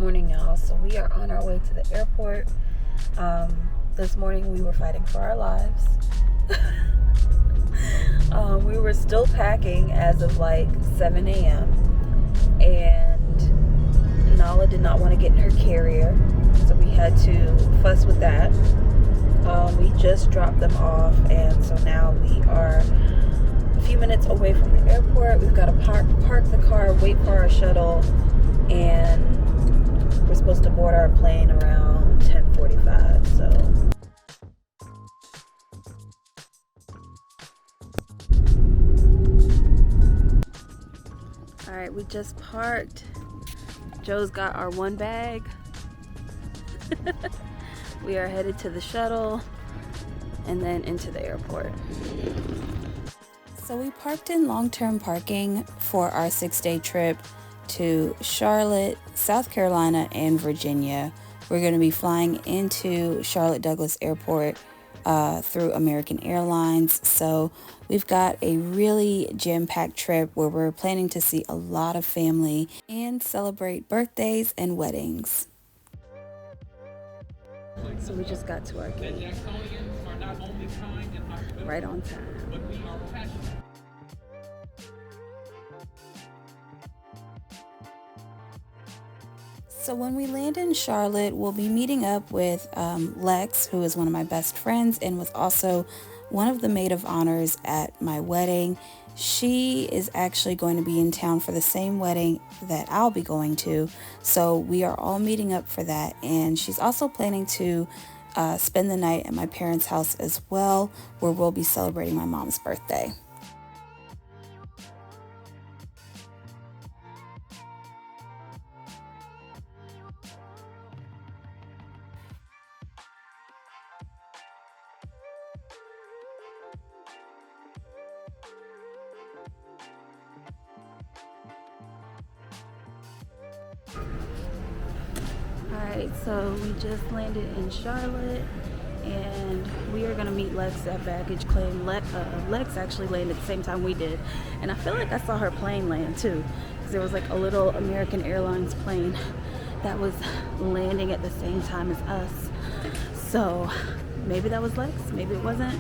morning, y'all. So we are on our way to the airport. This morning we were fighting for our lives. We were still packing as of like 7 a.m. and Nala did not want to get in her carrier, so we had to fuss with that. We just dropped them off, and so now we are a few minutes away from the airport. We've got to park the car, wait for our shuttle, and we're supposed to board our plane around 10:45. So all right, we just parked. Joe's got our one bag. We are headed to the shuttle and then into the airport. So we parked in long-term parking for our 6-day trip to Charlotte, South Carolina, and Virginia. We're going to be flying into Charlotte Douglas Airport through American Airlines. So we've got a really jam-packed trip where we're planning to see a lot of family and celebrate birthdays and weddings. So we just got to our gate right on time. So when we land in Charlotte, we'll be meeting up with Lex, who is one of my best friends and was also one of the maid of honors at my wedding. She is actually going to be in town for the same wedding that I'll be going to. So we are all meeting up for that. And she's also planning to spend the night at my parents' house as well, where we'll be celebrating my mom's birthday. Alright, so we just landed in Charlotte and we are going to meet Lex at baggage claim. Lex actually landed at the same time we did, and I feel like I saw her plane land too, because there was like a little American Airlines plane that was landing at the same time as us. So maybe that was Lex, maybe it wasn't,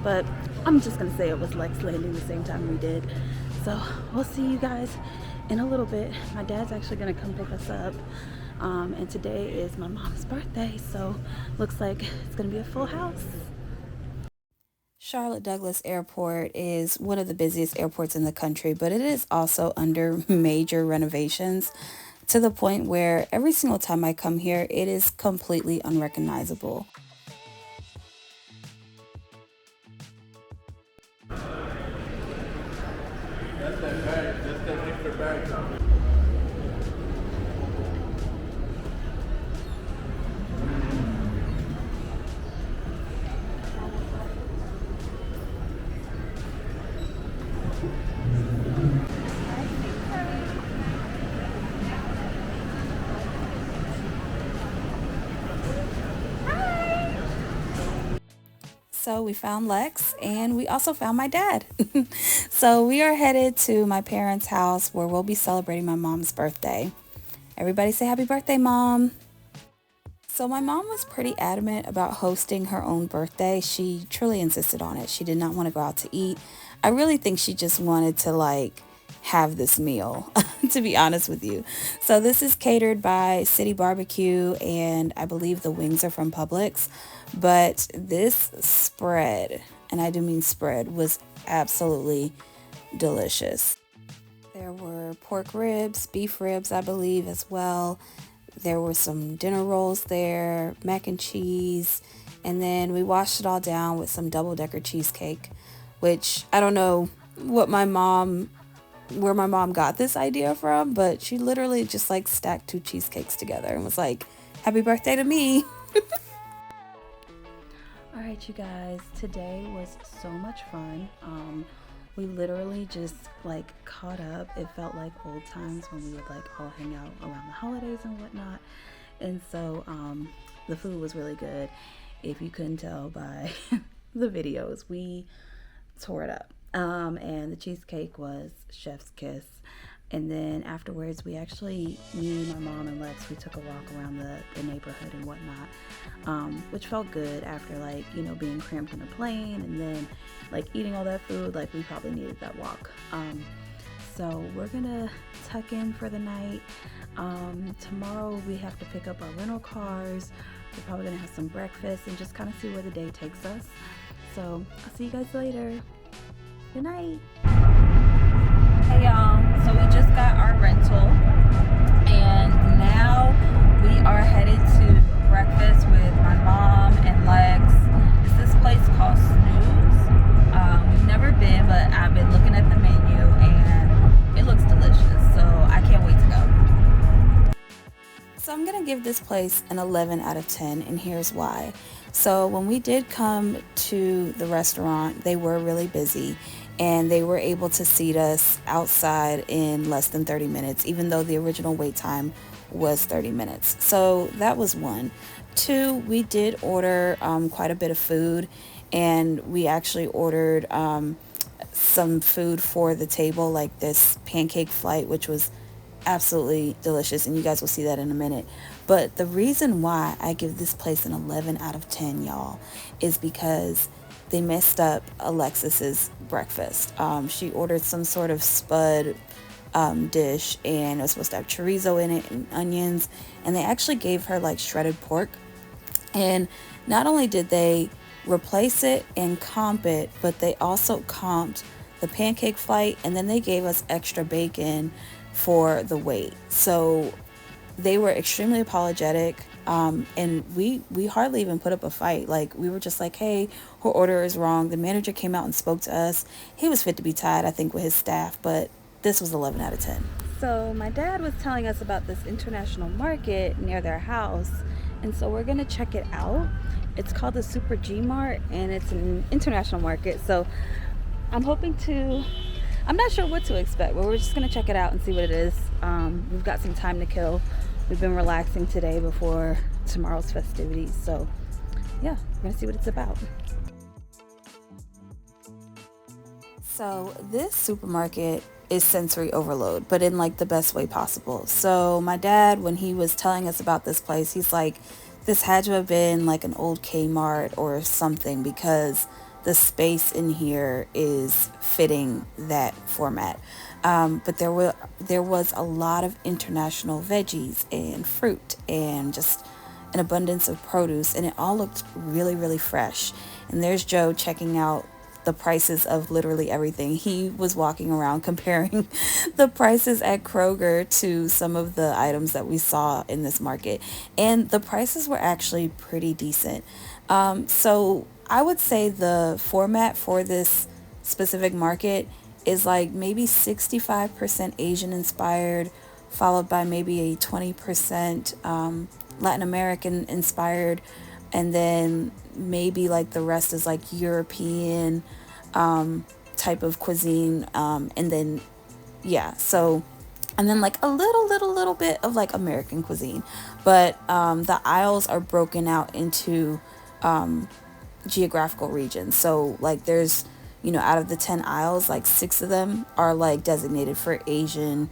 but I'm just going to say it was Lex landing the same time we did. So we'll see you guys in a little bit. My dad's actually going to come pick us up. And today is my mom's birthday, so looks like it's going to be a full house. Charlotte Douglas Airport is one of the busiest airports in the country, but it is also under major renovations to the point where every single time I come here, it is completely unrecognizable. That's that bag. That's that extra bag. So we found Lex and we also found my dad. So we are headed to my parents' house where we'll be celebrating my mom's birthday. Everybody say happy birthday, Mom. So my mom was pretty adamant about hosting her own birthday. She truly insisted on it. She did not want to go out to eat. I really think she just wanted to have this meal, to be honest with you. So this is catered by City Barbecue, and I believe the wings are from Publix. But this spread, and I do mean spread, was absolutely delicious. There were pork ribs, beef ribs, I believe, as well. There were some dinner rolls there, mac and cheese, and then we washed it all down with some double-decker cheesecake, which I don't know where my mom got this idea from, but she literally just stacked 2 cheesecakes together and was like, happy birthday to me. All right, you guys, today was so much fun. We literally just caught up. It felt like old times when we would all hang out around the holidays and whatnot. And so the food was really good. If you couldn't tell by the videos, we tore it up. And the cheesecake was chef's kiss. And then afterwards, me, my mom, and Lex, we took a walk around the neighborhood and whatnot, which felt good after, like, being cramped in a plane and then, like, eating all that food. Like, we probably needed that walk. So we're gonna tuck in for the night. Tomorrow we have to pick up our rental cars. We're probably gonna have some breakfast and just kind of see where the day takes us. So I'll see you guys later. Good night. Hey y'all, so we just got our rental and now we are headed to breakfast with my mom and Lex. It's this place called Snooze. We've never been, but I've been looking at the menu and it looks delicious, so I can't wait to go. So I'm gonna give this place an 11 out of 10, and here's why. So when we did come to the restaurant, they were really busy and they were able to seat us outside in less than 30 minutes, even though the original wait time was 30 minutes. So that was one. Two, we did order quite a bit of food, and we actually ordered some food for the table, like this pancake flight, which was absolutely delicious, and you guys will see that in a minute. But the reason why I give this place an 11 out of 10, y'all, is because they messed up Alexis's breakfast. She ordered some sort of spud dish, and it was supposed to have chorizo in it and onions, and they actually gave her like shredded pork. And not only did they replace it and comp it, but they also comped the pancake flight, and then they gave us extra bacon for the wait. So they were extremely apologetic, and we hardly even put up a fight. Like, we were just like, hey, her order is wrong. The manager came out and spoke to us. He was fit to be tied, I think, with his staff, but this was 11 out of 10. So my dad was telling us about this international market near their house, and so we're gonna check it out. It's called the Super G Mart, and it's an international market. So I'm not sure what to expect, but we're just gonna check it out and see what it is. We've got some time to kill. We've been relaxing today before tomorrow's festivities, so yeah, we're gonna see what it's about. So this supermarket is sensory overload, but in like the best way possible. So my dad, when he was telling us about this place, he's like, this had to have been like an old Kmart or something, because the space in here is fitting that format. But there was a lot of international veggies and fruit and just an abundance of produce, and it all looked really, really fresh. And there's Joe checking out the prices of literally everything. He was walking around comparing the prices at Kroger to some of the items that we saw in this market, and the prices were actually pretty decent. So I would say the format for this specific market is like maybe 65% Asian inspired, followed by maybe a 20% Latin American inspired, and then maybe like the rest is like European type of cuisine, and then and then like a little bit of like American cuisine. But the aisles are broken out into geographical regions. So like there's, out of the 10 aisles, like 6 of them are like designated for Asian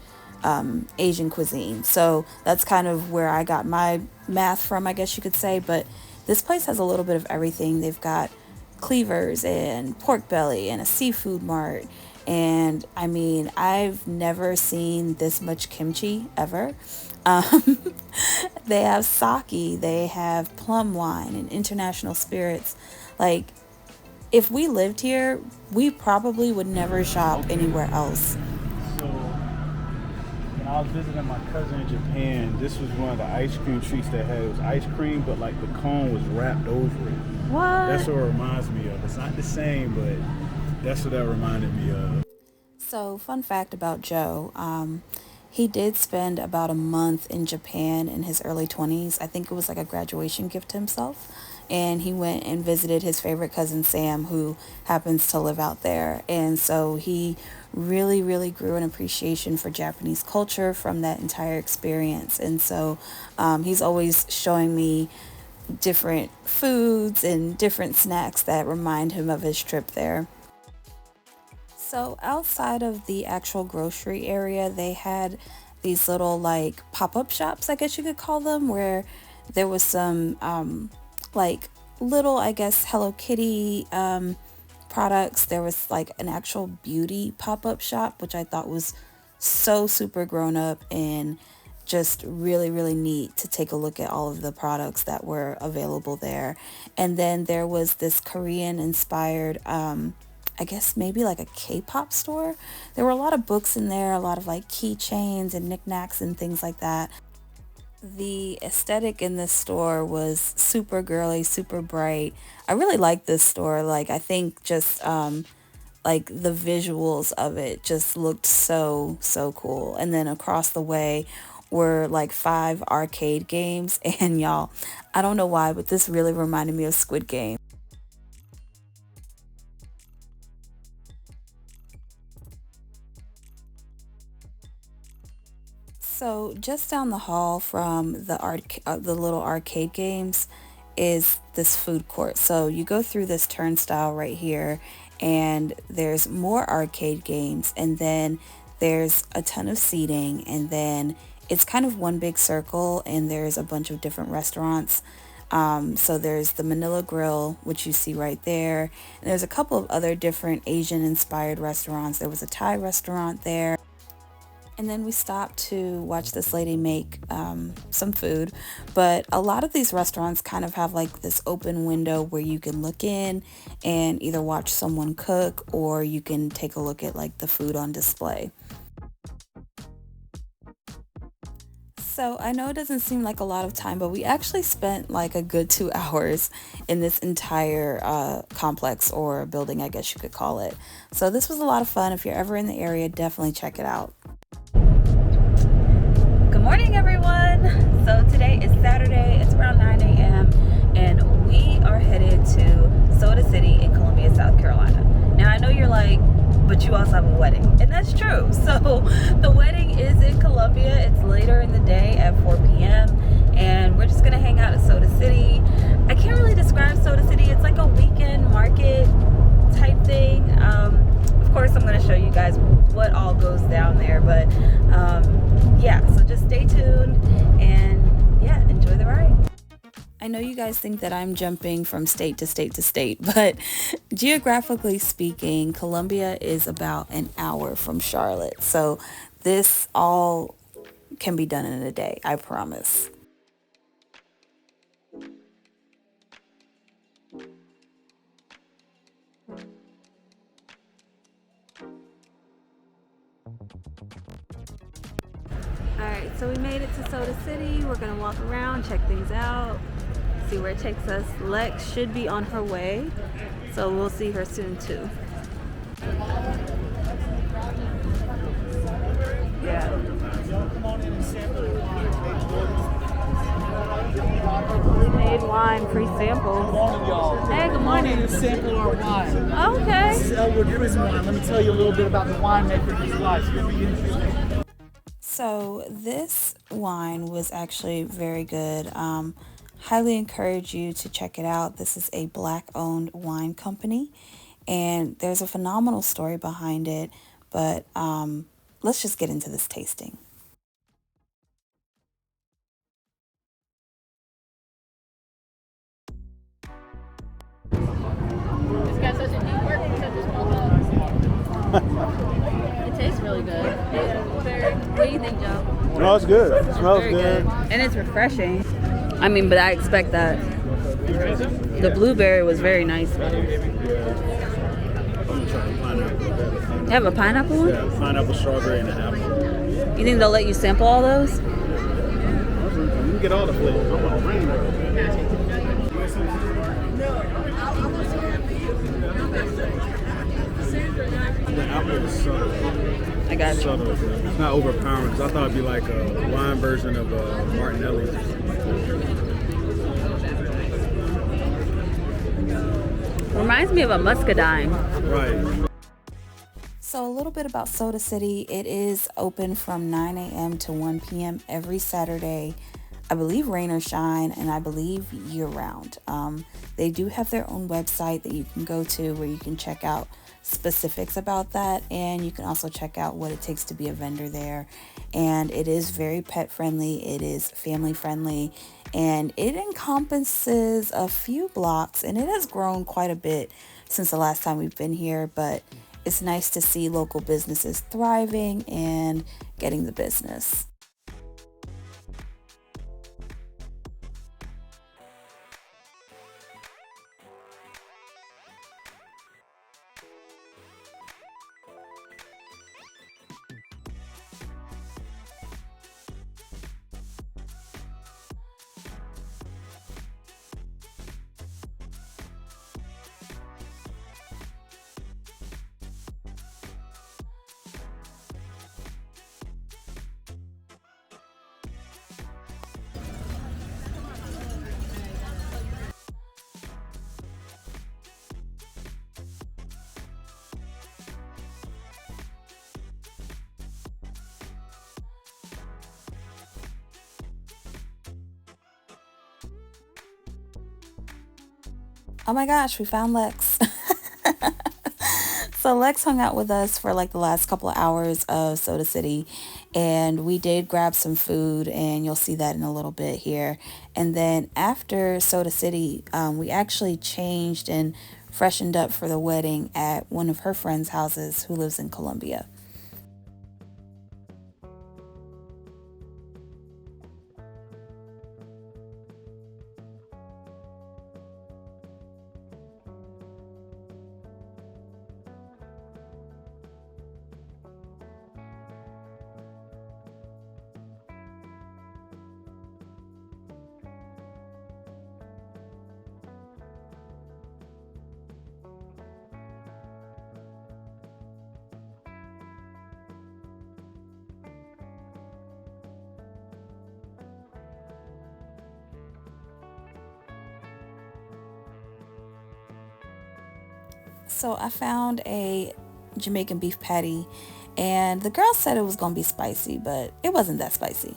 cuisine. So that's kind of where I got my math from, I guess you could say. But this place has a little bit of everything. They've got cleavers and pork belly and a seafood mart. And I mean, I've never seen this much kimchi ever. They have sake, they have plum wine and international spirits. Like, if we lived here, we probably would never shop anywhere else. So, when I was visiting my cousin in Japan, this was one of the ice cream treats they had. It was ice cream, but like the cone was wrapped over it. What? That's what it reminds me of. It's not the same, but that's what that reminded me of. So, fun fact about Joe, he did spend about a month in Japan in his early 20s. I think it was like a graduation gift to himself. And he went and visited his favorite cousin, Sam, who happens to live out there. And so he really, really grew an appreciation for Japanese culture from that entire experience. And so he's always showing me different foods and different snacks that remind him of his trip there. So outside of the actual grocery area, they had these little like pop-up shops, I guess you could call them, where there was some like little, I guess, Hello Kitty products. There was like an actual beauty pop-up shop, which I thought was so super grown up and just really, really neat to take a look at all of the products that were available there. And then there was this Korean inspired I guess maybe like a K-pop store. There were a lot of books in there, a lot of like keychains and knickknacks and things like that. The aesthetic in this store was super girly, super bright. I really like this store. Like, I think just like the visuals of it just looked so, so cool. And then across the way were like 5 arcade games. And y'all, I don't know why, but this really reminded me of Squid Game. So just down the hall from the little arcade games is this food court. So you go through this turnstile right here, and there's more arcade games, and then there's a ton of seating, and then it's kind of one big circle, and there's a bunch of different restaurants. So there's the Manila Grill, which you see right there, and there's a couple of other different Asian inspired restaurants. There was a Thai restaurant there. And then we stopped to watch this lady make some food. But a lot of these restaurants kind of have like this open window where you can look in and either watch someone cook, or you can take a look at like the food on display. So I know it doesn't seem like a lot of time, but we actually spent like a good 2 hours in this entire complex, or building, I guess you could call it. So this was a lot of fun. If you're ever in the area, definitely check it out. Good morning, everyone. So today is Saturday. It's around 9 a.m. and we are headed to Soda City in Columbia, South Carolina. Now I know you're like, but you also have a wedding, and that's true. So the wedding is in Columbia. It's later in the day at 4 p.m. and we're just gonna hang out at Soda City. I can't really describe Soda City. It's like a weekend market type thing. Of course, I'm gonna show you guys what all goes down there, but yeah, so just stay tuned and yeah, enjoy the ride. I know you guys think that I'm jumping from state to state to state, but geographically speaking, Columbia is about an hour from Charlotte. So this all can be done in a day, I promise. Alright, so we made it to Soda City. We're gonna walk around, check things out, see where it takes us. Lex should be on her way, so we'll see her soon too. Yeah. We made wine pre-sample. Hey, good morning. To sample our wine. Okay. This is Elwood Prison wine. Let me tell you a little bit about the winemaker and his life. You'll be interested. So this wine was actually very good. Highly encourage you to check it out. This is a Black-owned wine company, and there's a phenomenal story behind it. But let's just get into this tasting. It's got such a deep work for such a small dog. It tastes really good. What do you think, Joe? No, it's good. It smells Very good. And it's refreshing. I mean, but I expect that. The blueberry was very nice. I'm gonna try the pineapple. You have a pineapple one? Yeah, pineapple, strawberry, and an apple. You think they'll let you sample all those? You can get all the flavors. I'm on rainbow. The apple is subtle. I got you. Subtle. It's not overpowering. 'Cause I thought it'd be like a wine version of Martinelli's or something. Reminds me of a muscadine. Right. So a little bit about Soda City. It is open from 9 a.m. to 1 p.m. every Saturday. I believe rain or shine, and I believe year round. They do have their own website that you can go to where you can check out specifics about that, and you can also check out what it takes to be a vendor there. And it is very pet friendly, it is family friendly, and it encompasses a few blocks, and it has grown quite a bit since the last time we've been here. But it's nice to see local businesses thriving and getting the business. Oh my gosh, we found Lex. So Lex hung out with us for like the last couple of hours of Soda City, and we did grab some food, and you'll see that in a little bit here. And then after Soda City, we actually changed and freshened up for the wedding at one of her friends' houses who lives in Columbia. So I found a Jamaican beef patty, and the girl said it was going to be spicy, but it wasn't that spicy.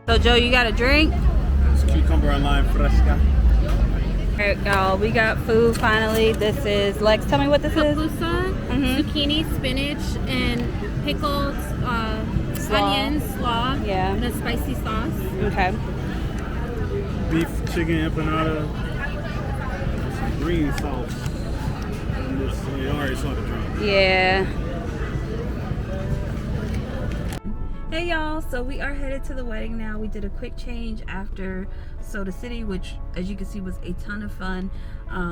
So Joe, you got a drink? It's cucumber and lime fresca. Alright, y'all, we got food finally. This is, Lex, tell me what this is. Pupusa, zucchini, spinach, and pickled onions, slaw, and a spicy sauce. Okay. Beef chicken empanada. Some green sauce. And this, you already saw the drink. Yeah. Hey y'all, so we are headed to the wedding now. We did a quick change after Soda City, which as you can see was a ton of fun.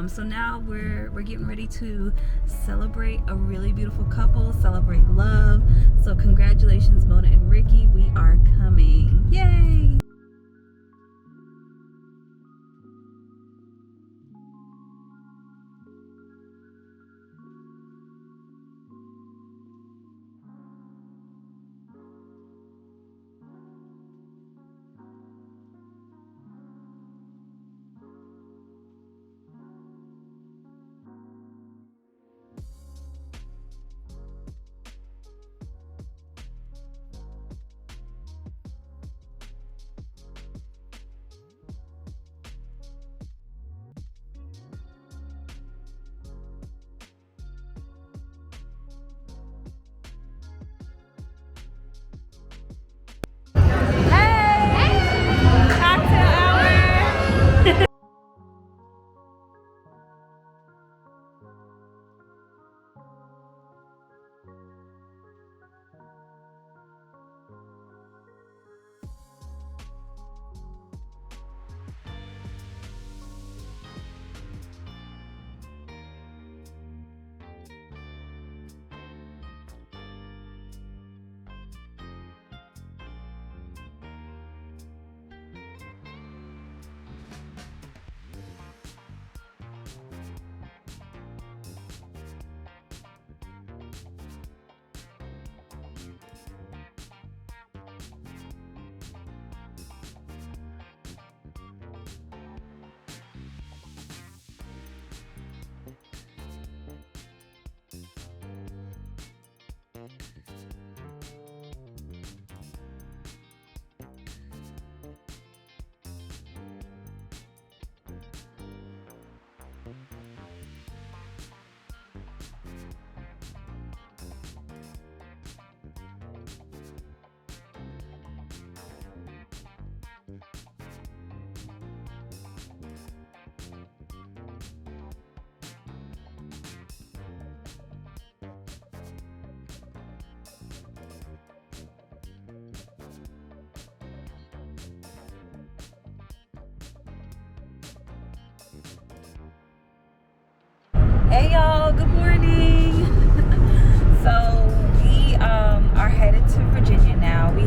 So now we're getting ready to celebrate a really beautiful couple, celebrate love. So congratulations, Mona and Ricky, we are coming. Yay!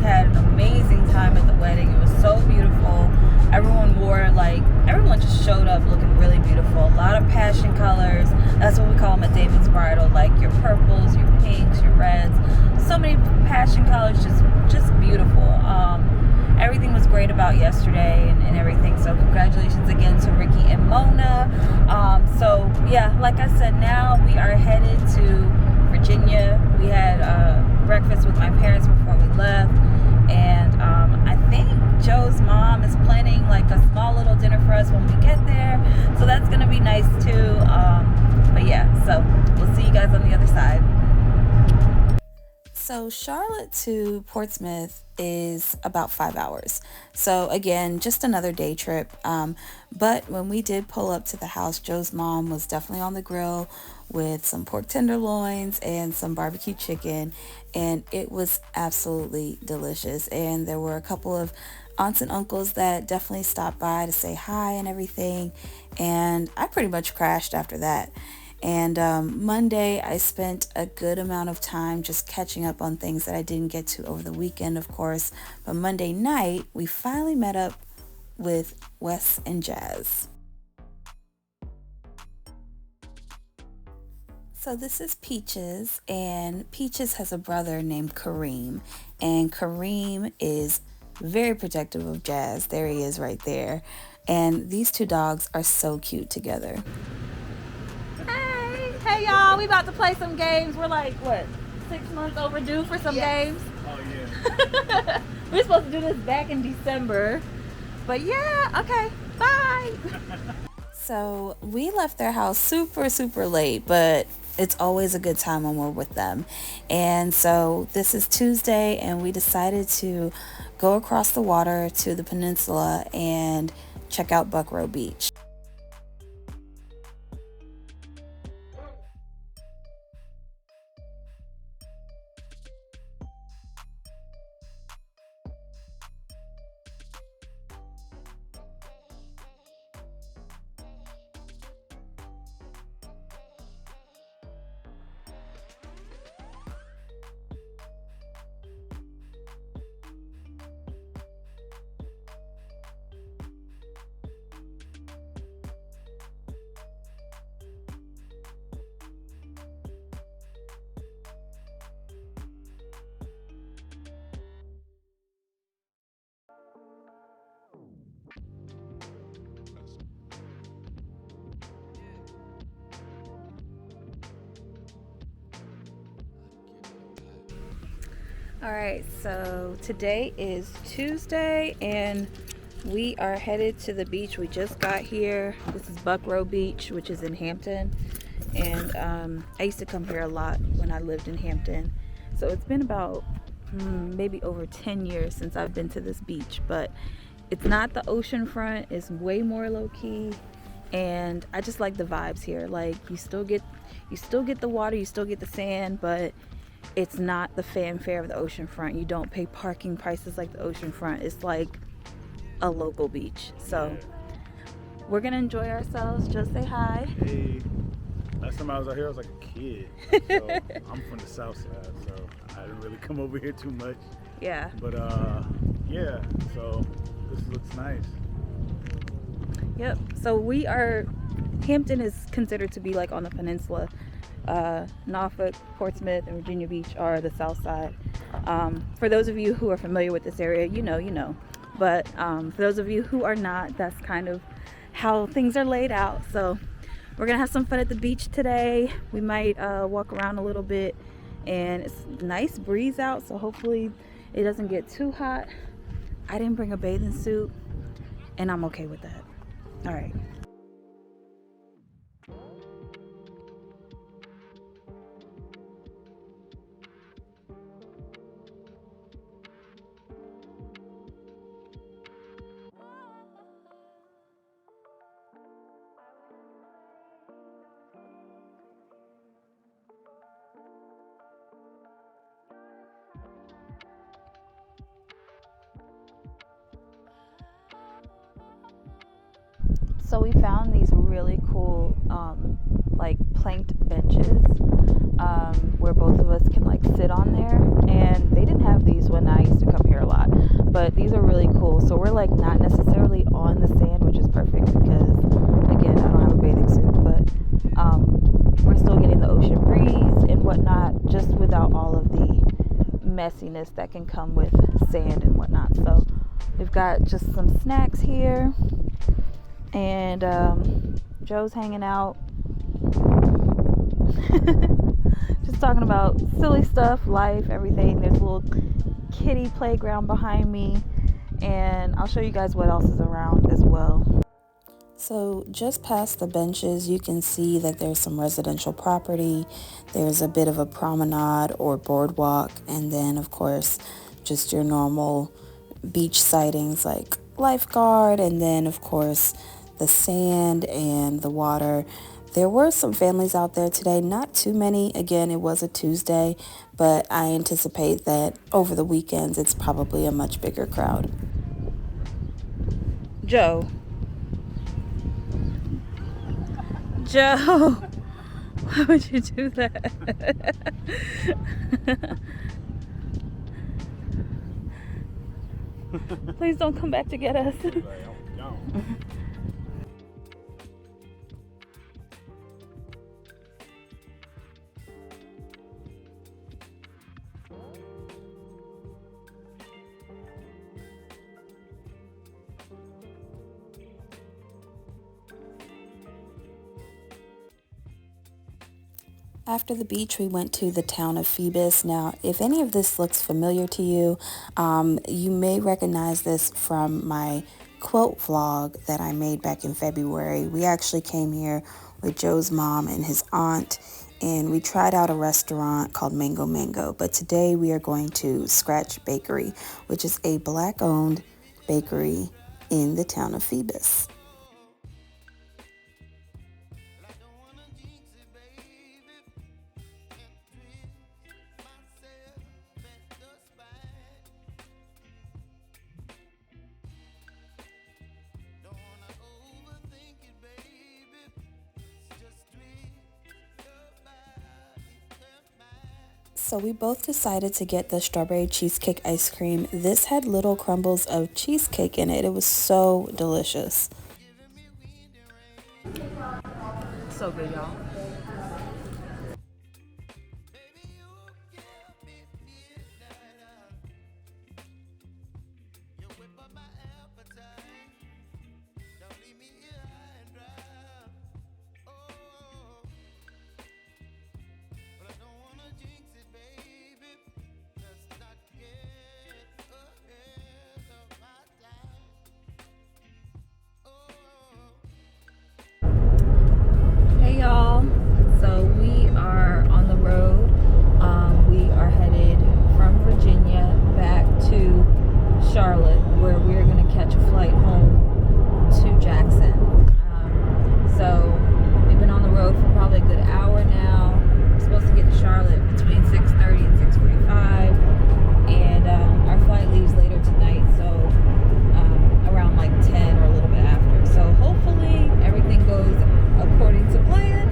had an amazing time at the wedding. It was so beautiful. Everyone just showed up looking really beautiful. A lot of passion colors. That's what we call them at David's Bridal, like your purples, your pinks, your reds. So many passion colors, just beautiful. Everything was great about yesterday and everything. So congratulations again to Ricky and Mona. So yeah, like I said, now we are headed to Virginia. We had breakfast with my parents before we left, and I think Joe's mom is planning like a small little dinner for us when we get there, so that's gonna be nice too. But yeah, so we'll see you guys on the other side. So Charlotte to Portsmouth is about 5 hours. So again, just another day trip. But when we did pull up to the house, Joe's mom was definitely on the grill with some pork tenderloins and some barbecue chicken, and it was absolutely delicious. And there were a couple of aunts and uncles that definitely stopped by to say hi and everything, and I pretty much crashed after that. And Monday, I spent a good amount of time just catching up on things that I didn't get to over the weekend, of course. But Monday night, we finally met up with Wes and Jazz. So this is Peaches, and Peaches has a brother named Kareem. And Kareem is very protective of Jazz. There he is right there. And these two dogs are so cute together. Hey y'all, we about to play some games. We're like, what, 6 months overdue for some games? Oh yeah. We were supposed to do this back in December. But yeah, okay, bye. So we left their house super late, but it's always a good time when we're with them. And so this is Tuesday, and we decided to go across the water to the peninsula and check out Buckrow Beach. All right, so today is Tuesday and we are headed to the beach. We just got here. This is Buckrow Beach, which is in Hampton. And I used to come here a lot when I lived in Hampton. So it's been about maybe over 10 years since I've been to this beach, but it's not the ocean front. It's way more low key. And I just like the vibes here. Like you still get the water, you still get the sand, but it's not the fanfare of the ocean front. You don't pay parking prices like the ocean front. It's like a local beach. So we're gonna enjoy ourselves. Just say hi. Hey. Last time I was out here, I was like a kid. So I'm from the south side, so I didn't really come over here too much. Yeah. But yeah, so this looks nice. Yep. So Hampton is considered to be like on the peninsula. Norfolk, Portsmouth, and Virginia Beach are the south side. For those of you who are familiar with this area, you know. But for those of you who are not, that's kind of how things are laid out. So we're gonna have some fun at the beach today. We might walk around a little bit, and it's a nice breeze out, so hopefully it doesn't get too hot. I didn't bring a bathing suit, and I'm okay with that. All right. So we found these really cool like planked benches where both of us can like sit on there, and they didn't have these when I used to come here but these are really cool. So we're like not necessarily on the sand, which is perfect because again, I don't have a bathing suit, but we're still getting the ocean breeze and whatnot, just without all of the messiness that can come with sand and whatnot. So we've got just some snacks here, and Joe's hanging out just talking about silly stuff, life, everything. There's a little kiddie playground behind me, and I'll show you guys what else is around as well. So just past the benches, you can see that there's some residential property. There's a bit of a promenade or boardwalk, and then of course just your normal beach sightings like lifeguard, and then of course the sand and the water. There were some families out there today, not too many. Again, it was a Tuesday, but I anticipate that over the weekends it's probably a much bigger crowd. Joe, why would you do that? Please don't come back to get us. After the beach, we went to the town of Phoebus. Now, if any of this looks familiar to you, you may recognize this from my quilt vlog that I made back in February. We actually came here with Joe's mom and his aunt, and we tried out a restaurant called Mango Mango. But today we are going to Scratch Bakery, which is a Black-owned bakery in the town of Phoebus. So we both decided to get the strawberry cheesecake ice cream. This had little crumbles of cheesecake in it. It was so delicious. So good, y'all. Y'all, so we are on the road. We are headed from Virginia back to Charlotte, where we're going to catch a flight home to Jackson. So we've been on the road for probably a good hour now. We're supposed to get to Charlotte between 6:30 and 6:45, and our flight leaves later tonight, so around like 10 or a little bit after. So hopefully everything goes according to plan,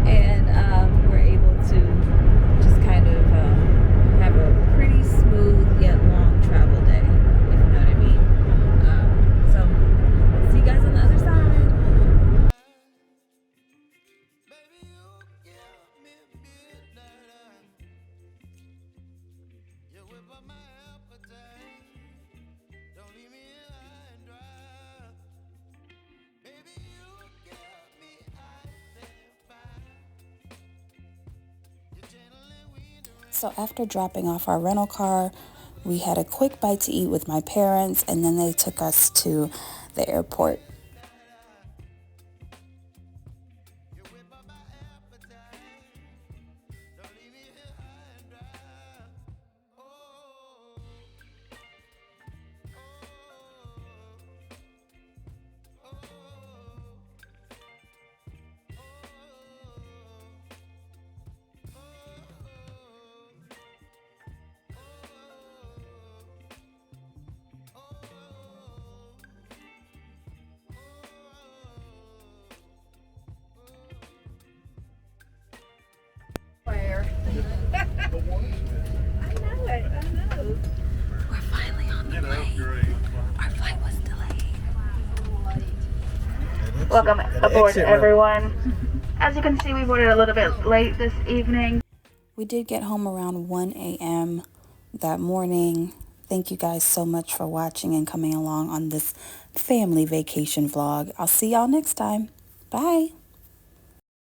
and we're able to just kind of have a pretty smooth yet long travel day, if you know what I mean. So see you guys on the other side. So after dropping off our rental car, we had a quick bite to eat with my parents, and then they took us to the airport. I know it. We're finally on Our flight was delayed. Welcome aboard, everyone. As you can see, we boarded a little bit late this evening. We did get home around 1 a.m. that morning. Thank you guys so much for watching and coming along on this family vacation vlog. I'll see y'all next time. Bye.